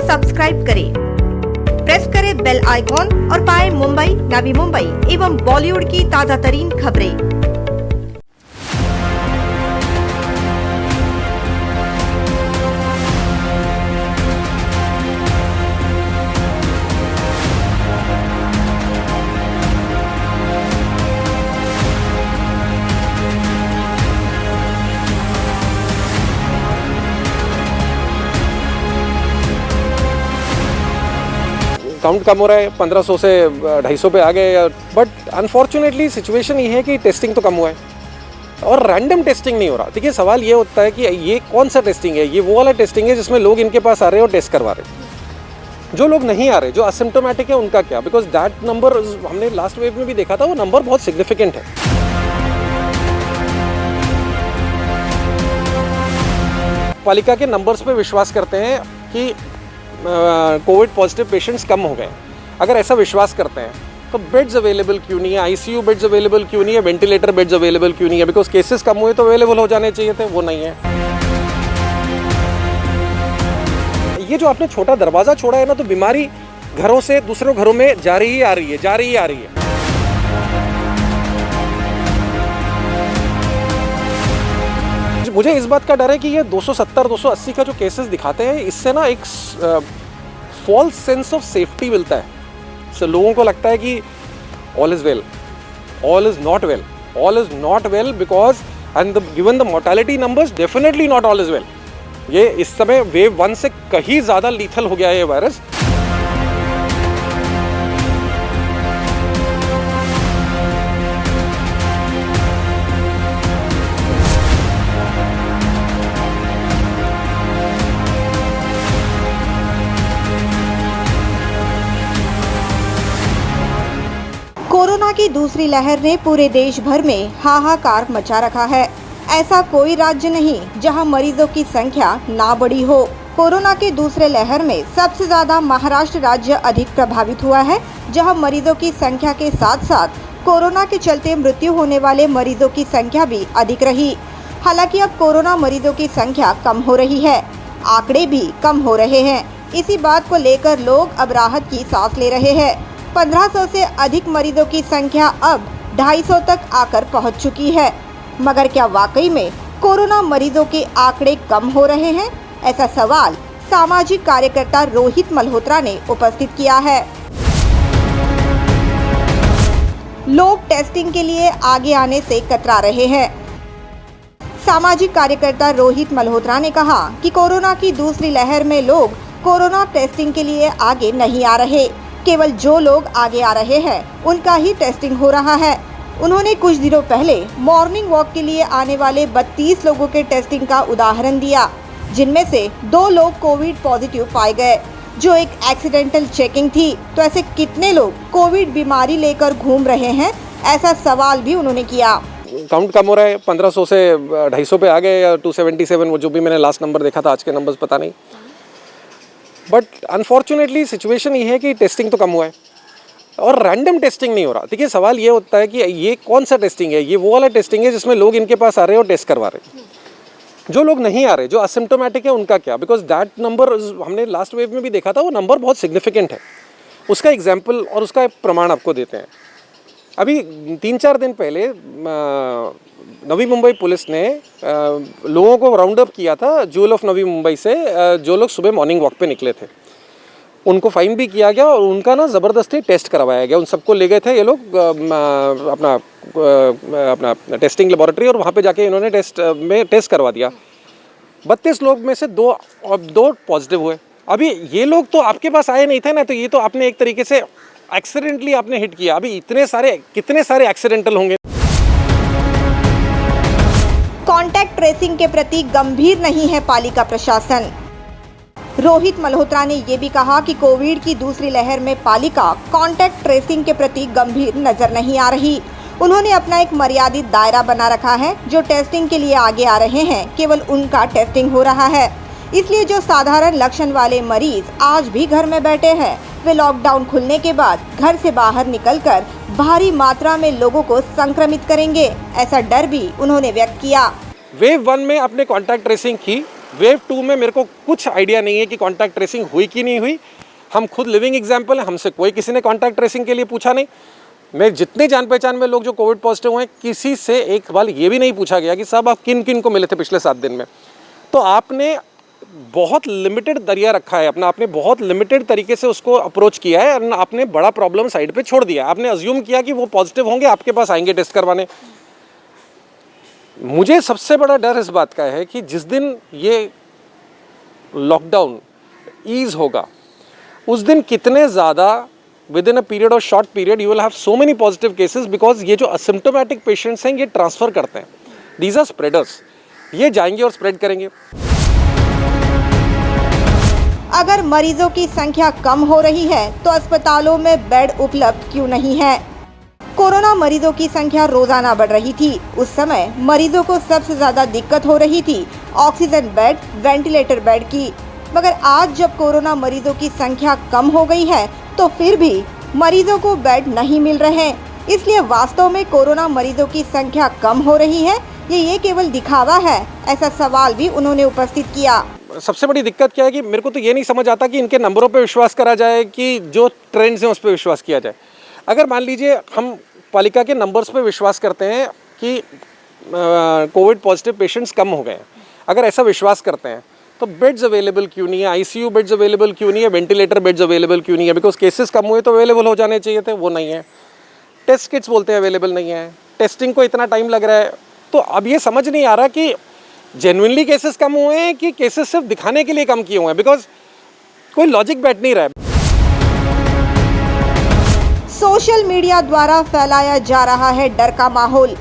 Subscribe करें, press करें bell icon और पाएं मुंबई, नवी मुंबई एवं बॉलीवुड की ताजा तरीन खबरें। काउंट कम हो रहा है, 1500 से 250 पे आ गए। बट अनफॉर्चुनेटली सिचुएशन ये है कि टेस्टिंग तो कम हुआ है और रैंडम टेस्टिंग नहीं हो रहा। देखिए, सवाल ये होता है कि ये कौन सा टेस्टिंग है? ये वो वाला टेस्टिंग है जिसमें लोग इनके पास आ रहे हैं और टेस्ट करवा रहे हैं। जो लोग नहीं आ रहे, जो असिम्प्टोमेटिक है, उनका क्या? बिकॉज दैट नंबर हमने लास्ट वेव में भी देखा था, वो नंबर बहुत सिग्निफिकेंट है। पालिका के नंबर्स पे विश्वास करते हैं कि कोविड पॉजिटिव पेशेंट्स कम हो गए। अगर ऐसा विश्वास करते हैं तो बेड्स अवेलेबल क्यों नहीं है? आईसीयू बेड्स अवेलेबल क्यों नहीं है? वेंटिलेटर बेड्स अवेलेबल क्यों नहीं है? बिकॉज केसेस कम हुए तो अवेलेबल हो जाने चाहिए थे, वो नहीं है। ये जो आपने छोटा दरवाजा छोड़ा है ना, तो बीमारी घरों से दूसरों घरों में जा रही आ रही है, जा रही आ रही है। मुझे इस बात का डर है कि ये 270-280 का जो केसेस दिखाते हैं, इससे ना एक फॉल्स सेंस ऑफ सेफ्टी मिलता है। So, लोगों को लगता है कि all is well, all is not well, all is not well because and given the mortality numbers definitely not all is well. ये इस समय वेव 1 से कहीं ज़्यादा लीथल हो गया है ये वायरस। कोरोना की दूसरी लहर ने पूरे देश भर में हाहाकार मचा रखा है। ऐसा कोई राज्य नहीं जहां मरीजों की संख्या ना बढ़ी हो। कोरोना की दूसरे लहर में सबसे ज्यादा महाराष्ट्र राज्य अधिक प्रभावित हुआ है, जहां मरीजों की संख्या के साथ साथ कोरोना के चलते मृत्यु होने वाले मरीजों की संख्या भी अधिक रही। हालांकि अब कोरोना मरीजों की संख्या कम हो रही है, आंकड़े भी कम हो रहे हैं। इसी बात को लेकर लोग अब राहत की सांस ले रहे हैं। 1500 से अधिक मरीजों की संख्या अब 250 तक आकर पहुंच चुकी है। मगर क्या वाकई में कोरोना मरीजों के आंकड़े कम हो रहे हैं? ऐसा सवाल सामाजिक कार्यकर्ता रोहित मल्होत्रा ने उपस्थित किया है। लोग टेस्टिंग के लिए आगे आने से कतरा रहे हैं। सामाजिक कार्यकर्ता रोहित मल्होत्रा ने कहा कि कोरोना की दूसरी लहर में लोग कोरोना टेस्टिंग के लिए आगे नहीं आ रहे। केवल जो लोग आगे आ रहे हैं उनका ही टेस्टिंग हो रहा है। उन्होंने कुछ दिनों पहले मॉर्निंग वॉक के लिए आने वाले 32 लोगों के टेस्टिंग का उदाहरण दिया, जिनमें से 2 लोग कोविड पॉजिटिव पाए गए, जो एक एक्सीडेंटल चेकिंग थी। तो ऐसे कितने लोग कोविड बीमारी लेकर घूम रहे हैं? ऐसा सवाल भी उन्होंने किया। काउंट कम हो रहा है, 1500 से 250 पे आ गए या 277, वो जो भी मैंने लास्ट नंबर देखा था, आज के नंबर्स पता नहीं। बट अनफॉर्चुनेटली सिचुएशन ये है कि टेस्टिंग तो कम हुआ है और रैंडम टेस्टिंग नहीं हो रहा। देखिए, सवाल ये होता है कि ये कौन सा टेस्टिंग है? ये वो वाला टेस्टिंग है जिसमें लोग इनके पास आ रहे हैं और टेस्ट करवा रहे हैं। जो लोग नहीं आ रहे, जो असिम्प्टोमेटिक है, उनका क्या? बिकॉज दैट नंबर हमने लास्ट वेव में भी देखा था, वो नंबर बहुत सिग्निफिकेंट है। उसका एग्जाम्पल और उसका प्रमाण आपको देते हैं। अभी 3-4 दिन पहले नवी मुंबई पुलिस ने लोगों को राउंड अप किया था ज्वेल ऑफ नवी मुंबई से, जो लोग सुबह मॉर्निंग वॉक पे निकले थे। उनको फाइन भी किया गया और उनका ना ज़बरदस्ती टेस्ट करवाया गया। उन सबको ले गए थे ये लोग अपना टेस्टिंग लेबोरेटरी, और वहाँ पे जाके इन्होंने टेस्ट करवा दिया। 32 लोग में से 2 पॉजिटिव हुए। अभी ये लोग तो आपके पास आए नहीं थे ना, तो ये तो आपने एक तरीके से एक्सीडेंटली आपने हिट किया। अभी कितने सारे एक्सीडेंटल होंगे। कॉन्टैक्ट ट्रेसिंग के प्रति गंभीर नहीं है पालिका प्रशासन। रोहित मल्होत्रा ने ये भी कहा कि कोविड की दूसरी लहर में पालिका कॉन्टैक्ट ट्रेसिंग के प्रति गंभीर नजर नहीं आ रही। उन्होंने अपना एक मर्यादित दायरा बना रखा है। जो टेस्टिंग के लिए आगे आ रहे हैं, केवल उनका टेस्टिंग हो रहा है। इसलिए जो साधारण लक्षण वाले मरीज आज भी घर में बैठे हैं, वे लॉकडाउन खुलने के बाद घर से बाहर निकलकर भारी मात्रा में लोगों को संक्रमित करेंगे। ऐसा डर भी उन्होंने व्यक्त किया। वेव 1 में आपने कॉन्टैक्ट ट्रेसिंग की वेव 2 में मेरे को कुछ आइडिया नहीं है कि कॉन्टैक्ट ट्रेसिंग हुई कि नहीं हुई। हम खुद लिविंग एग्जाम्पल हैं, हमसे कोई किसी ने कॉन्टैक्ट ट्रेसिंग के लिए पूछा नहीं। मैं जितने जान पहचान में लोग जो कोविड पॉजिटिव हुए हैं, किसी से एक सवाल ये भी नहीं पूछा गया कि साहब आप किन किन को मिले थे पिछले 7 दिन में। तो आपने बहुत लिमिटेड दरिया रखा है अपना, आपने बहुत लिमिटेड तरीके से उसको अप्रोच किया है और आपने बड़ा प्रॉब्लम साइड पे छोड़ दिया। आपने अज्यूम किया कि वो पॉजिटिव होंगे, आपके पास आएंगे टेस्ट करवाने। मुझे सबसे बड़ा डर इस बात का है कि जिस दिन ये लॉकडाउन ईज होगा, उस दिन कितने ज़्यादा विद इन अ पीरियड और short period you will have so many positive cases, because ये जो असिम्प्टोमेटिक पेशेंट्स हैं ये ट्रांसफ़र करते हैं, दीज आर स्प्रेडर्स, ये जाएंगे और स्प्रेड करेंगे। अगर मरीजों की संख्या कम हो रही है तो अस्पतालों में बेड उपलब्ध क्यों नहीं है? कोरोना मरीजों की संख्या रोजाना बढ़ रही थी। उस समय मरीजों को सबसे ज्यादा दिक्कत हो रही थी ऑक्सीजन बेड, वेंटिलेटर बेड की। मगर आज जब कोरोना मरीजों की संख्या कम हो गई है तो फिर भी मरीजों को बेड नहीं मिल रहे। इसलिए वास्तव में कोरोना मरीजों की संख्या कम हो रही है, ये केवल दिखावा है? ऐसा सवाल भी उन्होंने उपस्थित किया। सबसे बड़ी दिक्कत क्या है कि मेरे को तो ये नहीं समझ आता कि इनके नंबरों पे विश्वास करा जाए कि जो ट्रेंड्स हैं उस पर विश्वास किया जाए। अगर मान लीजिए हम पालिका के नंबर्स पे विश्वास करते हैं कि कोविड पॉजिटिव पेशेंट्स कम हो गए हैं, अगर ऐसा विश्वास करते हैं तो बेड्स अवेलेबल क्यों नहीं है, आईसीयू बेड्स अवेलेबल क्यों नहीं है, वेंटिलेटर बेड्स अवेलेबल क्यों नहीं है? बिकॉज केसेस कम हुए तो अवेलेबल हो जाने चाहिए थे, वो नहीं है। टेस्ट किट्स बोलते हैं अवेलेबल नहीं है, टेस्टिंग को इतना टाइम लग रहा है। तो अब ये समझ नहीं आ रहा कि जेन्युइनली केसेस कम हुए हैं कि केसेस सिर्फ दिखाने के लिए कम किए हुए हैं, बिकॉज कोई लॉजिक बैठ नहीं रहा है। सोशल मीडिया द्वारा फैलाया जा रहा है डर का माहौल।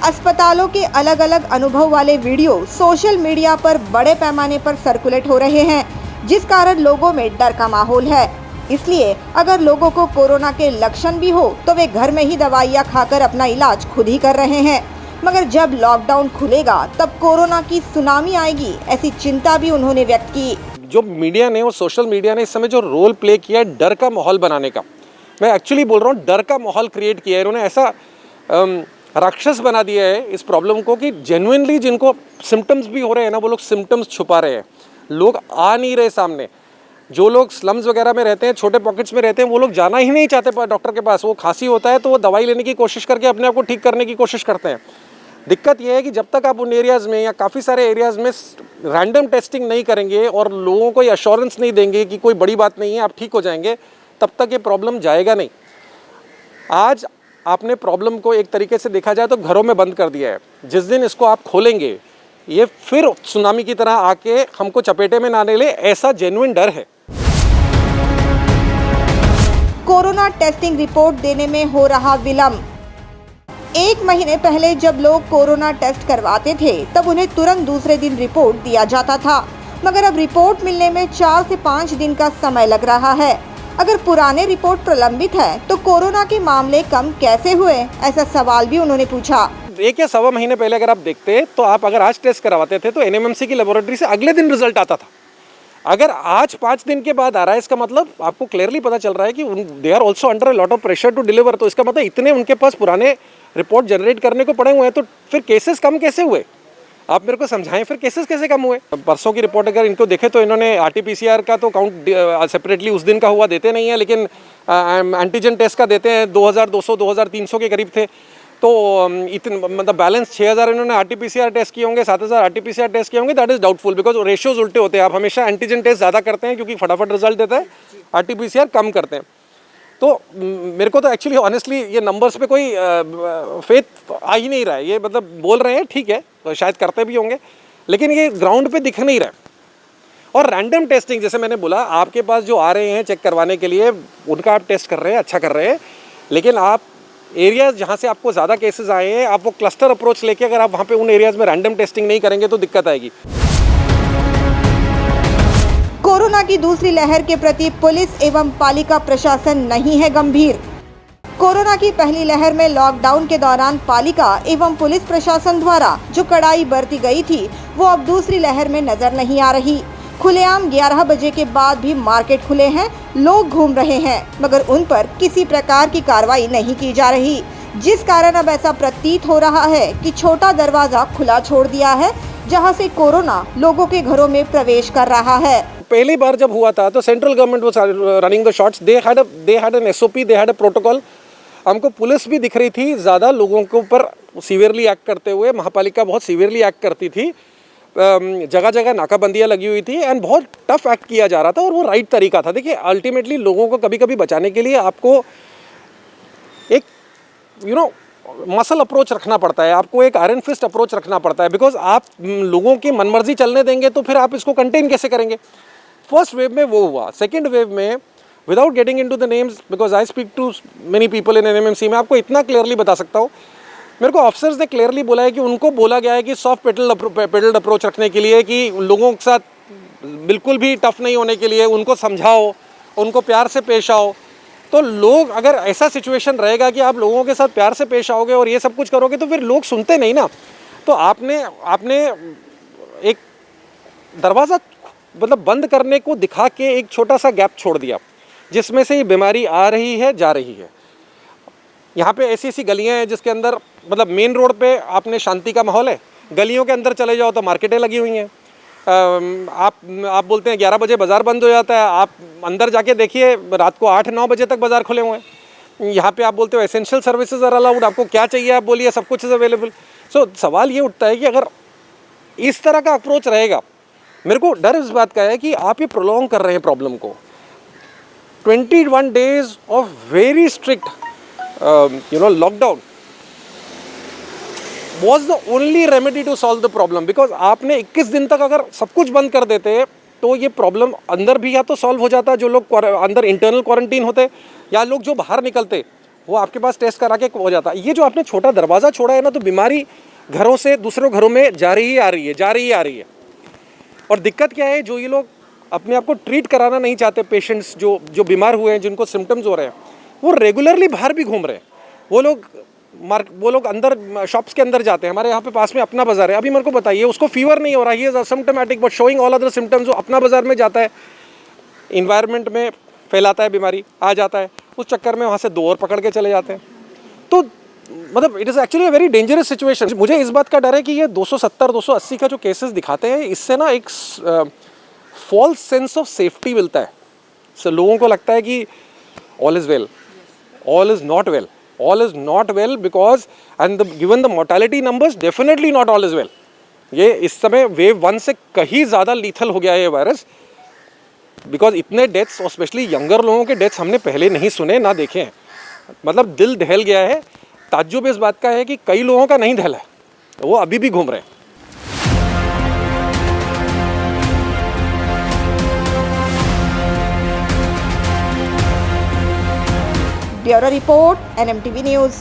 अस्पतालों के अलग अलग अनुभव वाले वीडियो सोशल मीडिया पर बड़े पैमाने पर सर्कुलेट हो रहे हैं, जिस कारण लोगों में डर का माहौल है। इसलिए अगर लोगों को कोरोना के लक्षण भी हो तो वे घर में ही दवाइयाँ खाकर अपना इलाज खुद ही कर रहे हैं। मगर जब लॉकडाउन खुलेगा तब कोरोना की सुनामी आएगी, ऐसी चिंता भी उन्होंने व्यक्त की। जो मीडिया ने और सोशल मीडिया ने इस समय जो रोल प्ले किया है डर का माहौल बनाने का, मैं एक्चुअली बोल रहा हूँ डर का माहौल क्रिएट किया है। इन्होंने ऐसा राक्षस बना दिया है इस प्रॉब्लम को कि जेन्युइनली जिनको सिम्टम्स भी हो रहे हैं ना, वो लोग सिम्टम्स छुपा रहे हैं, लोग आ नहीं रहे सामने। जो लोग स्लम्स वगैरह में रहते हैं, छोटे पॉकेट्स में रहते हैं, वो लोग जाना ही नहीं चाहते डॉक्टर के पास। वो खांसी होता है तो वो दवाई लेने की कोशिश करके अपने आप को ठीक करने की कोशिश करते हैं। दिक्कत यह है कि जब तक आप उन एरियाज़ में या काफ़ी सारे एरियाज़ में रैंडम टेस्टिंग नहीं करेंगे और लोगों को ये अश्योरेंस नहीं देंगे कि कोई बड़ी बात नहीं है, आप ठीक हो जाएंगे, तब तक ये प्रॉब्लम जाएगा नहीं। आज आपने प्रॉब्लम को एक तरीके से देखा जाए तो घरों में बंद कर दिया है। जिस दिन इसको आप खोलेंगे ये फिर सुनामी की तरह आके हमको चपेटे में ना ले, ऐसा जेन्युइन डर है। कोरोना टेस्टिंग रिपोर्ट देने में हो रहा विलंब। 1 महीने पहले जब लोग कोरोना टेस्ट करवाते थे तब उन्हें तुरंत दूसरे दिन रिपोर्ट दिया जाता था, मगर अब रिपोर्ट मिलने में 4 से 5 दिन का समय लग रहा है। अगर पुराने रिपोर्ट प्रलंबित है तो कोरोना के मामले कम कैसे हुए? ऐसा सवाल भी उन्होंने पूछा। 1 या सवा महीने पहले अगर आप देखते तो आप अगर आज टेस्ट करवाते थे तो एनएमएमसी की लेबोरेटरी से अगले दिन रिजल्ट आता था। अगर आज 5 दिन के बाद आ रहा है, इसका मतलब आपको क्लियरली पता चल रहा है कि they are also under a lot of pressure to deliver. तो इसका मतलब इतने उनके पास पुराने रिपोर्ट जनरेट करने को पड़े हुए हैं, तो फिर केसेस कम कैसे हुए? आप मेरे को समझाएं, फिर केसेस कैसे कम हुए? परसों की रिपोर्ट अगर इनको देखें तो इन्होंने RT-PCR का तो काउंट सेपरेटली उस दिन का हुआ देते नहीं है, लेकिन एंटीजन टेस्ट का देते हैं। 2200 2300 के करीब थे। तो इतने मतलब बैलेंस 6000 इन्होंने RT-PCR टेस्ट किए होंगे, 7000 RT-PCR टेस्ट किए होंगे। That is doubtful, because ratios उल्टे होते हैं। आप हमेशा एंटीजन टेस्ट ज़्यादा करते हैं क्योंकि फटाफट रिजल्ट देता है, RT-PCR कम करते हैं। तो मेरे को तो एक्चुअली ऑनेस्टली ये नंबर्स पे कोई फेथ आ ही नहीं रहा है। ये मतलब बोल रहे हैं ठीक है, तो शायद करते भी होंगे, लेकिन ये ग्राउंड पे दिख नहीं रहा है। और रैंडम टेस्टिंग, जैसे मैंने बोला, आपके पास जो आ रहे हैं चेक करवाने के लिए, उनका आप टेस्ट कर रहे हैं, अच्छा कर रहे हैं, लेकिन आप एरियाज जहाँ से आपको ज़्यादा केसेस आए हैं, आप वो क्लस्टर अप्रोच लेके अगर आप वहाँ पे उन एरियाज में रैंडम टेस्टिंग नहीं करेंगे तो दिक्कत आएगी। कोरोना की दूसरी लहर के प्रति पुलिस एवं पालिका प्रशासन नहीं है गंभीर। कोरोना की पहली लहर में लॉकडाउन के दौरान पालिका एवं पुलिस प्रशासन द्वारा जो कड़ाई बरती गई थी, वो अब दूसरी लहर में नजर नहीं आ रही। खुलेआम 11 बजे के बाद भी मार्केट खुले हैं, लोग घूम रहे हैं, मगर उन पर किसी प्रकार की कार्रवाई नहीं की जा रही, जिस कारण अब ऐसा प्रतीत हो रहा है कि छोटा दरवाजा खुला छोड़ दिया है, जहां से कोरोना लोगों के घरों में प्रवेश कर रहा है। पहली बार जब हुआ था तो central government was running the shots, they had an SOP, they had a protocol. हमको पुलिस भी दिख रही थी ज़्यादा लोगों के ऊपर सीवियरली एक्ट करते हुए, महापालिका बहुत सीवियरली एक्ट करती थी, जगह जगह नाकाबंदियाँ लगी हुई थी एंड बहुत टफ एक्ट किया जा रहा था और वो राइट तरीका था। देखिए अल्टीमेटली लोगों को कभी कभी बचाने के लिए आपको एक मसल अप्रोच रखना पड़ता है, आपको एक आयरन फिस्ट अप्रोच रखना पड़ता है, बिकॉज आप लोगों की मनमर्जी चलने देंगे तो फिर आप इसको कंटेन कैसे करेंगे। फर्स्ट वेव में वो हुआ। सेकेंड वेव में without getting into the names, because I speak to many people in NMMC, मैं आपको इतना क्लियरली बता सकता हूँ, मेरे को ऑफिसर्स ने क्लियरली बोला है कि उनको बोला गया है कि सॉफ्ट पेडल्ड अप्रोच रखने के लिए, कि लोगों के साथ बिल्कुल भी टफ नहीं होने के लिए, उनको समझाओ, उनको प्यार से पेश आओ। तो लोग, अगर ऐसा सिचुएशन रहेगा कि आप लोगों के साथ प्यार से पेश आओगे और ये सब कुछ करोगे तो फिर लोग सुनते नहीं ना। तो आपने एक दरवाज़ा मतलब बंद करने को दिखा के एक छोटा सा गैप छोड़ दिया, जिसमें से ये बीमारी आ रही है, जा रही है। यहाँ पे ऐसी ऐसी गलियाँ हैं जिसके अंदर मतलब मेन रोड पे आपने शांति का माहौल है, गलियों के अंदर चले जाओ तो मार्केटें लगी हुई हैं। आप बोलते हैं 11 बजे बाज़ार बंद हो जाता है, आप अंदर जाके देखिए रात को 8-9 बजे तक बाज़ार खुले हुए हैं। यहाँ पे आप बोलते हो एसेंशियल सर्विसेज आर अलाउड, आपको क्या चाहिए आप बोलिए, सब कुछ इज़ अवेलेबल। सो सवाल ये उठता है कि अगर इस तरह का अप्रोच रहेगा, मेरे को डर इस बात का है कि आप ये प्रोलॉन्ग कर रहे हैं प्रॉब्लम को। 21 days of very strict lockdown was the only remedy to solve the problem, because आपने 21 दिन तक अगर सब कुछ बंद कर देते तो ये प्रॉब्लम अंदर भी या तो सॉल्व हो जाता, जो लोग अंदर इंटरनल क्वारंटीन होते, या लोग जो बाहर निकलते वो आपके पास टेस्ट करा के हो जाता। ये जो आपने छोटा दरवाज़ा छोड़ा है ना, तो बीमारी घरों से दूसरे घरों में जा रही आ रही है। और दिक्कत क्या है, जो ये लोग अपने आप को ट्रीट कराना नहीं चाहते, पेशेंट्स जो बीमार हुए हैं, जिनको सिम्टम्स हो रहे हैं, वो रेगुलरली बाहर भी घूम रहे हैं। वो लोग अंदर शॉप्स के अंदर जाते हैं। हमारे यहाँ पे पास में अपना बाज़ार है, अभी मेरे को बताइए, उसको फीवर नहीं हो रहा, he is asymptomatic but showing all other symptoms. वो अपना बाज़ार में जाता है, इन्वायरमेंट में फैलाता है बीमारी, आ जाता है, उस चक्कर में वहाँ से 2 और पकड़ के चले जाते हैं। तो मतलब it is actually a very dangerous situation. मुझे इस बात का डर है कि ये 270-280 का जो केसेस दिखाते हैं, इससे ना एक फॉल्स सेंस ऑफ सेफ्टी मिलता है। सो लोगों को लगता है कि all is well, all is not well, all is not well, because and given the mortality numbers, definitely not all is well. ये इस समय वेव 1 से कहीं ज़्यादा लीथल हो गया है ये वायरस, बिकॉज इतने डेथ्स और स्पेशली यंगर लोगों के डेथ्स हमने पहले नहीं सुने ना देखे हैं। मतलब दिल दहल गया है। ताज्जुब इस बात का है कि कई लोगों का नहीं दहला है, वो अभी भी घूम रहे हैं। Bureau report, NMTV news.